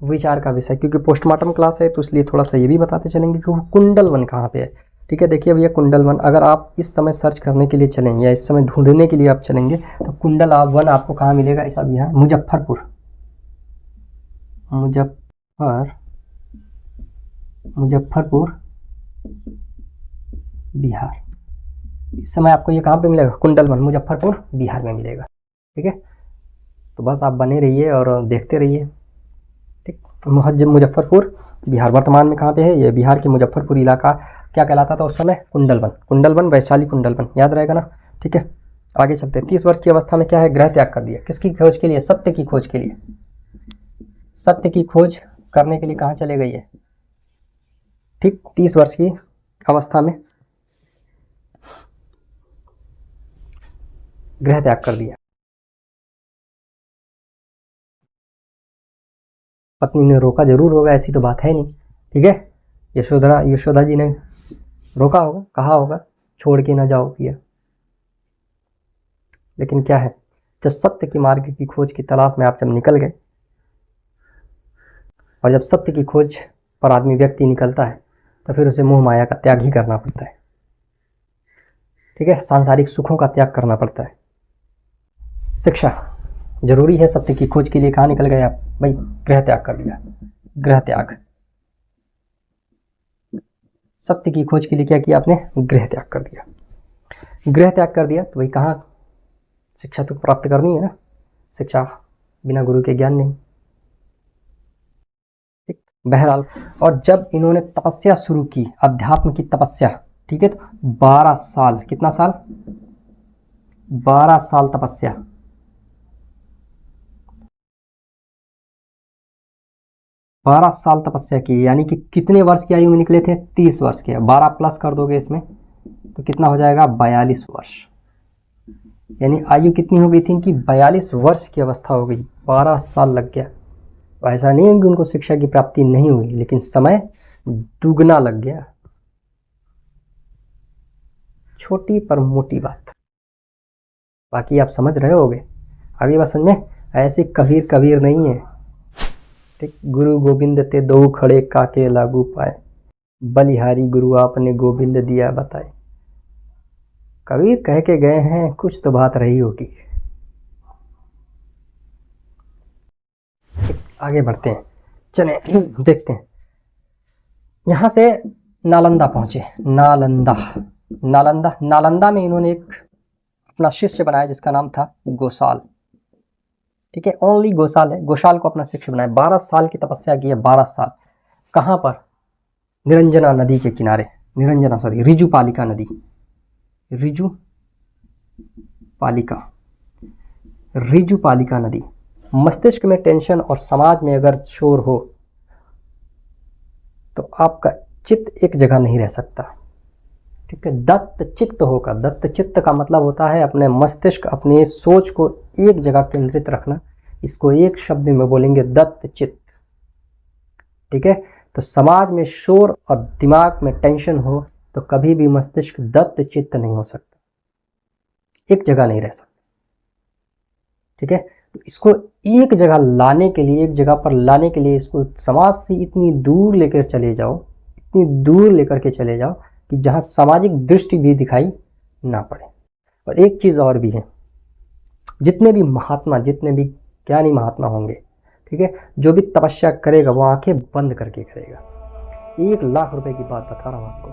विचार का विषय, क्योंकि पोस्टमार्टम क्लास है तो इसलिए थोड़ा सा ये भी बताते चलेंगे कि कुंडल वन कहाँ पे है। ठीक है, देखिए भैया कुंडल वन अगर आप इस समय सर्च करने के लिए चलेंगे या इस समय ढूंढने के लिए आप चलेंगे तो कुंडल वन आपको कहाँ मिलेगा, ऐसा भी है मुजफ्फरपुर, मुजफ्फरपुर बिहार। इस समय आपको ये कहाँ पे मिलेगा, कुंडल वन मुजफ्फरपुर बिहार में मिलेगा। ठीक है, तो बस आप बने रहिए और देखते रहिए। ठीक, मुजफ्फरपुर बिहार वर्तमान में कहाँ पे है, ये बिहार के मुजफ्फरपुर इलाका क्या कहलाता था उस समय, कुंडल वन वैशाली कुंडल वन, याद रहेगा ना। ठीक है, आगे चलते हैं। 30 वर्ष की अवस्था में क्या है, ग्रह त्याग कर दिया, किसकी खोज के लिए, सत्य की खोज के लिए। सत्य की खोज करने के लिए कहाँ चले गई है। ठीक, 30 वर्ष की अवस्था में ग्रह त्याग कर दिया। पत्नी ने रोका जरूर होगा, ऐसी तो बात है नहीं। ठीक है, यशोदा जी ने रोका होगा, कहा होगा छोड़ के ना जाओ पिया। लेकिन क्या है, जब सत्य की मार्ग की खोज की तलाश में आप जब निकल गए, और जब सत्य की खोज पर आदमी व्यक्ति निकलता है तो फिर उसे मोह माया का त्याग ही करना पड़ता है। ठीक है, सांसारिक सुखों का त्याग करना पड़ता है। शिक्षा जरूरी है सत्य की खोज के लिए। कहाँ निकल गए आप भाई, गृह त्याग कर दिया। गृह त्याग, सत्य की खोज के लिए क्या किया आपने, गृह त्याग कर दिया। गृह त्याग कर दिया तो भाई कहाँ, शिक्षा तो प्राप्त करनी है ना, शिक्षा बिना गुरु के ज्ञान नहीं। ठीक, बहरहाल, और जब इन्होंने तपस्या शुरू की, अध्यात्म की तपस्या, ठीक है, तो 12 साल, कितना साल, 12 साल तपस्या। 12 साल तपस्या की, यानी कि कितने वर्ष की आयु में निकले थे, 30 वर्ष के। 12 प्लस कर दोगे इसमें तो कितना हो जाएगा, 42 वर्ष। यानी आयु कितनी हो गई थी इनकी, 42 वर्ष की अवस्था हो गई, 12 साल लग गया। तो ऐसा नहीं है कि उनको शिक्षा की प्राप्ति नहीं हुई, लेकिन समय दुगना लग गया। छोटी पर मोटी बात, बाकी आप समझ रहे होगे। आगे बात समझ में, ऐसे कबीर नहीं है। ठीक, गुरु गोविंद ते दो खड़े काके लागू पाए, बलिहारी गुरु आपने गोविंद दिया बताए। कबीर कह के गए हैं, कुछ तो बात रही होगी। आगे बढ़ते हैं, चले देखते हैं। यहां से नालंदा पहुंचे, नालंदा में इन्होंने एक अपना शिष्य बनाया जिसका नाम था गोसाल। ठीक है, ओनली गोसाल है, गोसाल को अपना शिष्य बनाया। 12 साल की तपस्या की है, 12 साल। कहाँ पर, निरंजना नदी के किनारे, रिजुपालिका नदी, रिजुपालिका नदी। मस्तिष्क में टेंशन और समाज में अगर शोर हो तो आपका चित्त एक जगह नहीं रह सकता। ठीक है, दत्त चित्त होगा। दत्त चित्त का मतलब होता है अपने मस्तिष्क, अपने सोच को एक जगह केंद्रित रखना। इसको एक शब्द में बोलेंगे, दत्त चित्त। ठीक है, तो समाज में शोर और दिमाग में टेंशन हो तो कभी भी मस्तिष्क दत्त चित्त नहीं हो सकता, एक जगह नहीं रह सकता। ठीक है, तो इसको एक जगह लाने के लिए, एक जगह पर लाने के लिए इसको समाज से इतनी दूर लेकर चले जाओ, इतनी दूर लेकर के चले जाओ कि जहाँ सामाजिक दृष्टि भी दिखाई ना पड़े। और एक चीज़ और भी है, जितने भी महात्मा, जितने भी ज्ञानी महात्मा होंगे, ठीक है, जो भी तपस्या करेगा वो आंखें बंद करके करेगा। 1 लाख रुपए की बात बता रहा हूँ आपको।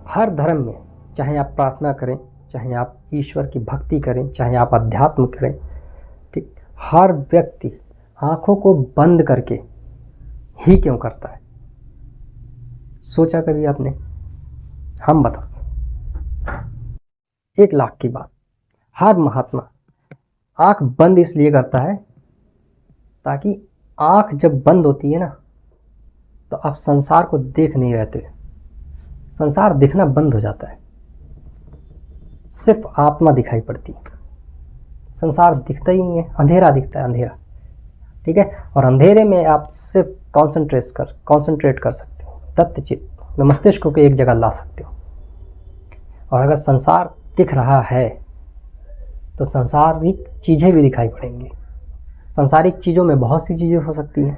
हर धर्म में, चाहे आप प्रार्थना करें, चाहे आप ईश्वर की भक्ति करें, चाहे आप अध्यात्म करें, ठीक, हर व्यक्ति आंखों को बंद करके ही क्यों करता है, सोचा कभी आपने? हम बताओ, 1 लाख की बात, हर महात्मा आंख बंद इसलिए करता है ताकि आंख जब बंद होती है ना तो आप संसार को देख नहीं रहते, संसार दिखना बंद हो जाता है, सिर्फ आत्मा दिखाई पड़ती है, संसार दिखता ही नहीं है, अंधेरा दिखता है, अंधेरा। ठीक है, और अंधेरे में आप सिर्फ कॉन्सेंट्रेट कर सकते हो, तत्व चित्त मस्तिष्क को एक जगह ला सकते हो। और अगर संसार दिख रहा है तो संसारिक चीज़ें भी दिखाई पड़ेंगी, संसारिक चीज़ों में बहुत सी चीज़ें हो सकती हैं,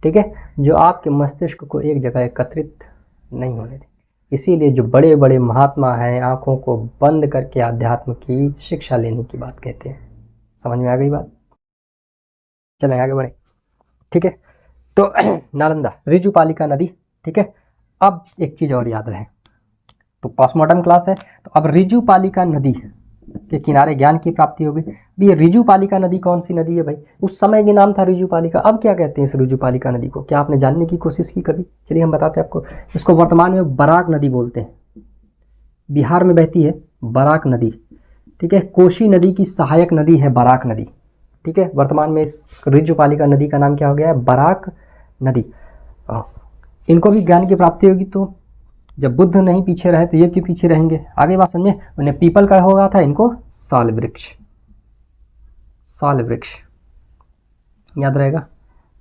ठीक है, जो आपके मस्तिष्क को एक जगह एकत्रित नहीं होने देती। इसीलिए जो बड़े बड़े महात्मा हैं आंखों को बंद करके आध्यात्म की शिक्षा लेने की बात कहते हैं। समझ में आ गई बात? चलें आगे बढ़े, ठीक है। तो नालंदा, ऋजुपालिका नदी, ठीक है। अब एक चीज़ और याद रहे, तो पोस्टमॉर्टम क्लास है, तो अब ऋजुपालिका नदी के किनारे ज्ञान की प्राप्ति होगी। ये ऋजुपालिका नदी कौन सी नदी है भाई? उस समय के नाम था ऋजुपालिका, अब क्या कहते हैं इस ऋजुपालिका नदी को? क्या आपने जानने की कोशिश की कभी? चलिए हम बताते हैं आपको। इसको वर्तमान में बराक नदी बोलते हैं, बिहार में बहती है बराक नदी, ठीक है। कोसी नदी की सहायक नदी है बराक नदी, ठीक है। वर्तमान में इस ऋजुपालिका नदी का नाम क्या हो गया है? बराक नदी। इनको भी ज्ञान की प्राप्ति होगी, तो जब बुद्ध नहीं पीछे रहे तो ये क्यों पीछे रहेंगे? आगे बात समझे। उन्हें पीपल का हो गया था, इनको साल वृक्ष, साल वृक्ष याद रहेगा,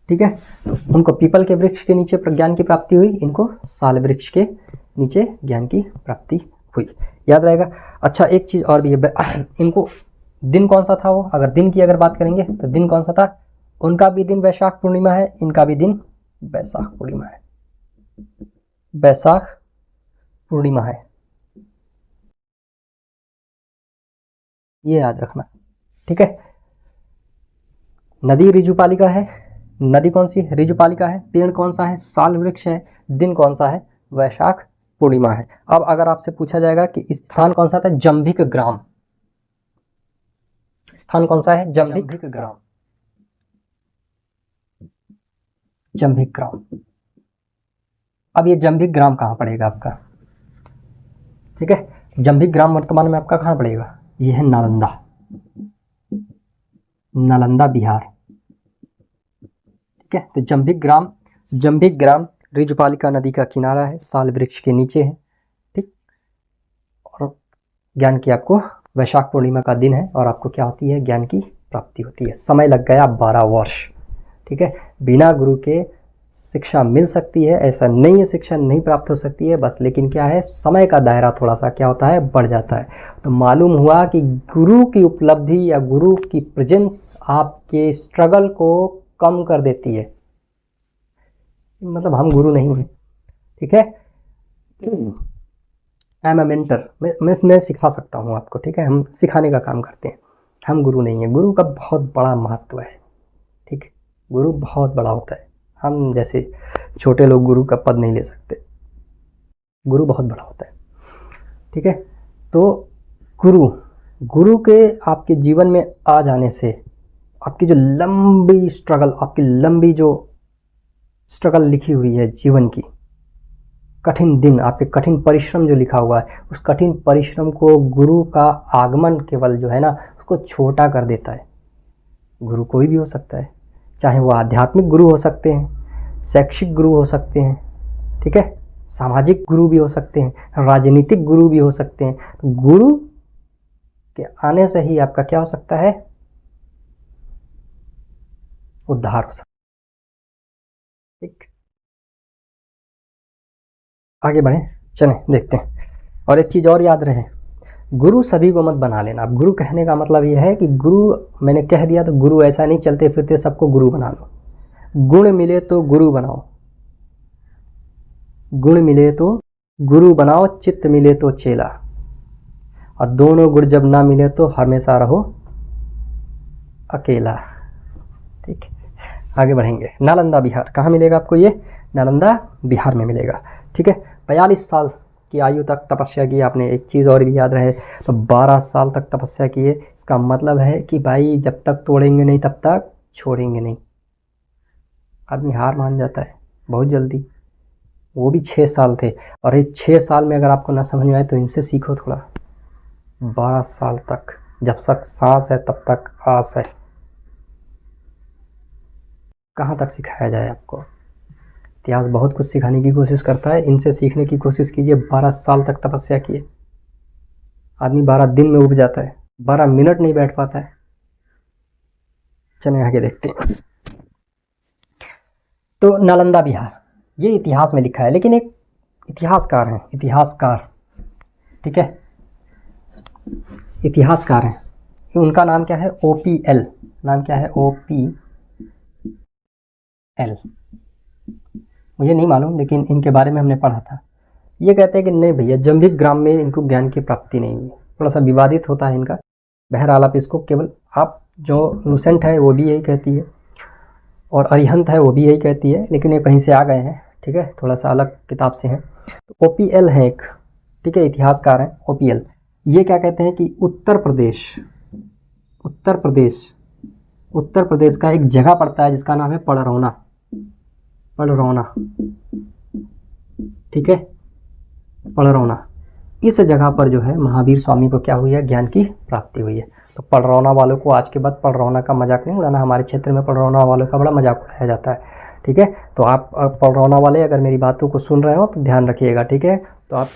ठीक है। तो उनको पीपल के वृक्ष के नीचे ज्ञान की प्राप्ति हुई, इनको साल वृक्ष के नीचे ज्ञान की प्राप्ति हुई, याद रहेगा। अच्छा एक चीज़ और भी है, इनको दिन कौन सा था वो? अगर दिन की अगर बात करेंगे तो दिन कौन सा था? उनका भी दिन वैशाख पूर्णिमा है, इनका भी दिन वैशाख पूर्णिमा है, वैशाख पूर्णिमा है, ये याद रखना, ठीक है। नदी ऋजुपालिका है, नदी कौन सी? ऋजुपालिका है। पेड़ कौन सा है? साल वृक्ष है। दिन कौन सा है? वैशाख पूर्णिमा है। अब अगर आपसे पूछा जाएगा कि स्थान कौन सा था? जंभिक ग्राम। स्थान कौन सा है? जंभिक ग्राम, जंभिक ग्राम। अब ये जंभिक ग्राम कहाँ पड़ेगा आपका? ठीक है, जंभिक ग्राम वर्तमान में आपका कहाँ पड़ेगा? ये है नालंदा, नालंदा बिहार, ठीक है। तो जंभिक ग्राम, जंभिक ग्राम ऋजुपालिका नदी का किनारा है, साल वृक्ष के नीचे है, ठीक। और ज्ञान की आपको वैशाख पूर्णिमा का दिन है और आपको क्या होती है? ज्ञान की प्राप्ति होती है। समय लग गया 12 वर्ष, ठीक है। बिना गुरु के शिक्षा मिल सकती है, ऐसा नहीं है शिक्षा नहीं प्राप्त हो सकती है, बस लेकिन क्या है, समय का दायरा थोड़ा सा क्या होता है? बढ़ जाता है। तो मालूम हुआ कि गुरु की उपलब्धि या गुरु की प्रेजेंस आपके स्ट्रगल को कम कर देती है। मतलब हम गुरु नहीं हैं, ठीक है। आई एम अ मेंटर, मैं सिखा सकता हूँ आपको, ठीक है। हम सिखाने का काम करते हैं, हम गुरु नहीं हैं। गुरु का बहुत बड़ा महत्व है, ठीक है। गुरु बहुत बड़ा होता है, हम जैसे छोटे लोग गुरु का पद नहीं ले सकते, गुरु बहुत बड़ा होता है, ठीक है। तो गुरु के आपके जीवन में आ जाने से आपकी जो लंबी स्ट्रगल, आपकी लंबी जो स्ट्रगल लिखी हुई है जीवन की, कठिन दिन, आपके कठिन परिश्रम जो लिखा हुआ है, उस कठिन परिश्रम को गुरु का आगमन केवल जो है ना, उसको छोटा कर देता है। गुरु कोई भी हो सकता है, चाहे वो आध्यात्मिक गुरु हो सकते हैं, शैक्षिक गुरु हो सकते हैं, ठीक है, सामाजिक गुरु भी हो सकते हैं, राजनीतिक गुरु भी हो सकते हैं। तो गुरु के आने से ही आपका क्या हो सकता है? उद्धार हो सकता है, ठीक। आगे बढ़े, चलें देखते हैं। और एक चीज़ और याद रहे, गुरु सभी को मत बना लेना। अब गुरु कहने का मतलब ये है कि गुरु मैंने कह दिया तो गुरु ऐसा नहीं चलते फिरते सबको गुरु बना लो। गुण मिले तो गुरु बनाओ, गुण मिले तो गुरु बनाओ, चित्त मिले तो चेला, और दोनों गुण जब ना मिले तो हमेशा रहो अकेला, ठीक। आगे बढ़ेंगे। नालंदा बिहार कहाँ मिलेगा आपको? ये नालंदा बिहार में मिलेगा, ठीक है। 42 साल की आयु तक तपस्या की आपने। एक चीज़ और भी याद रहे, तो 12 साल तक तपस्या की है, इसका मतलब है कि भाई जब तक तोड़ेंगे नहीं तब तक छोड़ेंगे नहीं। आदमी हार मान जाता है बहुत जल्दी, वो भी 6 साल थे, और ये 6 साल में अगर आपको ना समझ में आए तो इनसे सीखो थोड़ा। 12 साल तक, जब तक सांस है तब तक आस है। कहाँ तक सिखाया जाए आपको? इतिहास बहुत कुछ सिखाने की कोशिश करता है, इनसे सीखने की कोशिश कीजिए। 12 साल तक तपस्या किए, आदमी 12 दिन में उब जाता है, 12 मिनट नहीं बैठ पाता है। चलिए आगे देखते हैं। तो नालंदा बिहार, ये इतिहास में लिखा है, लेकिन एक इतिहासकार हैं, इतिहासकार, ठीक है, इतिहासकार हैं, उनका नाम क्या है? OPL नाम क्या है, OPL। मुझे नहीं मालूम, लेकिन इनके बारे में हमने पढ़ा था। ये कहते हैं कि नहीं भैया, जंभिक ग्राम में इनको ज्ञान की प्राप्ति नहीं हुई। थोड़ा सा विवादित होता है इनका। बहरहाल आप इसको केवल, आप जो लूसेंट है वो भी यही कहती है, और अरिहंत है वो भी यही कहती है, लेकिन ये कहीं से आ गए हैं, ठीक है, थोड़ा सा अलग किताब से हैं। तो OPL है एक, ठीक है, इतिहासकार है OPL। ये क्या कहते हैं कि उत्तर प्रदेश का एक जगह पड़ता है जिसका नाम है पड़रौना, ठीक है, पड़रौना। इस जगह पर जो है महावीर स्वामी को क्या हुई है, ज्ञान की प्राप्ति हुई है। तो पड़रौना वालों को आज के बाद पड़रौना का मजाक नहीं उड़ाना। हमारे क्षेत्र में पड़रौना वालों का बड़ा मजाक उड़ाया जाता है, ठीक है। तो आप पड़रौना वाले अगर मेरी बातों को सुन रहे हो तो ध्यान रखिएगा, ठीक है। तो आप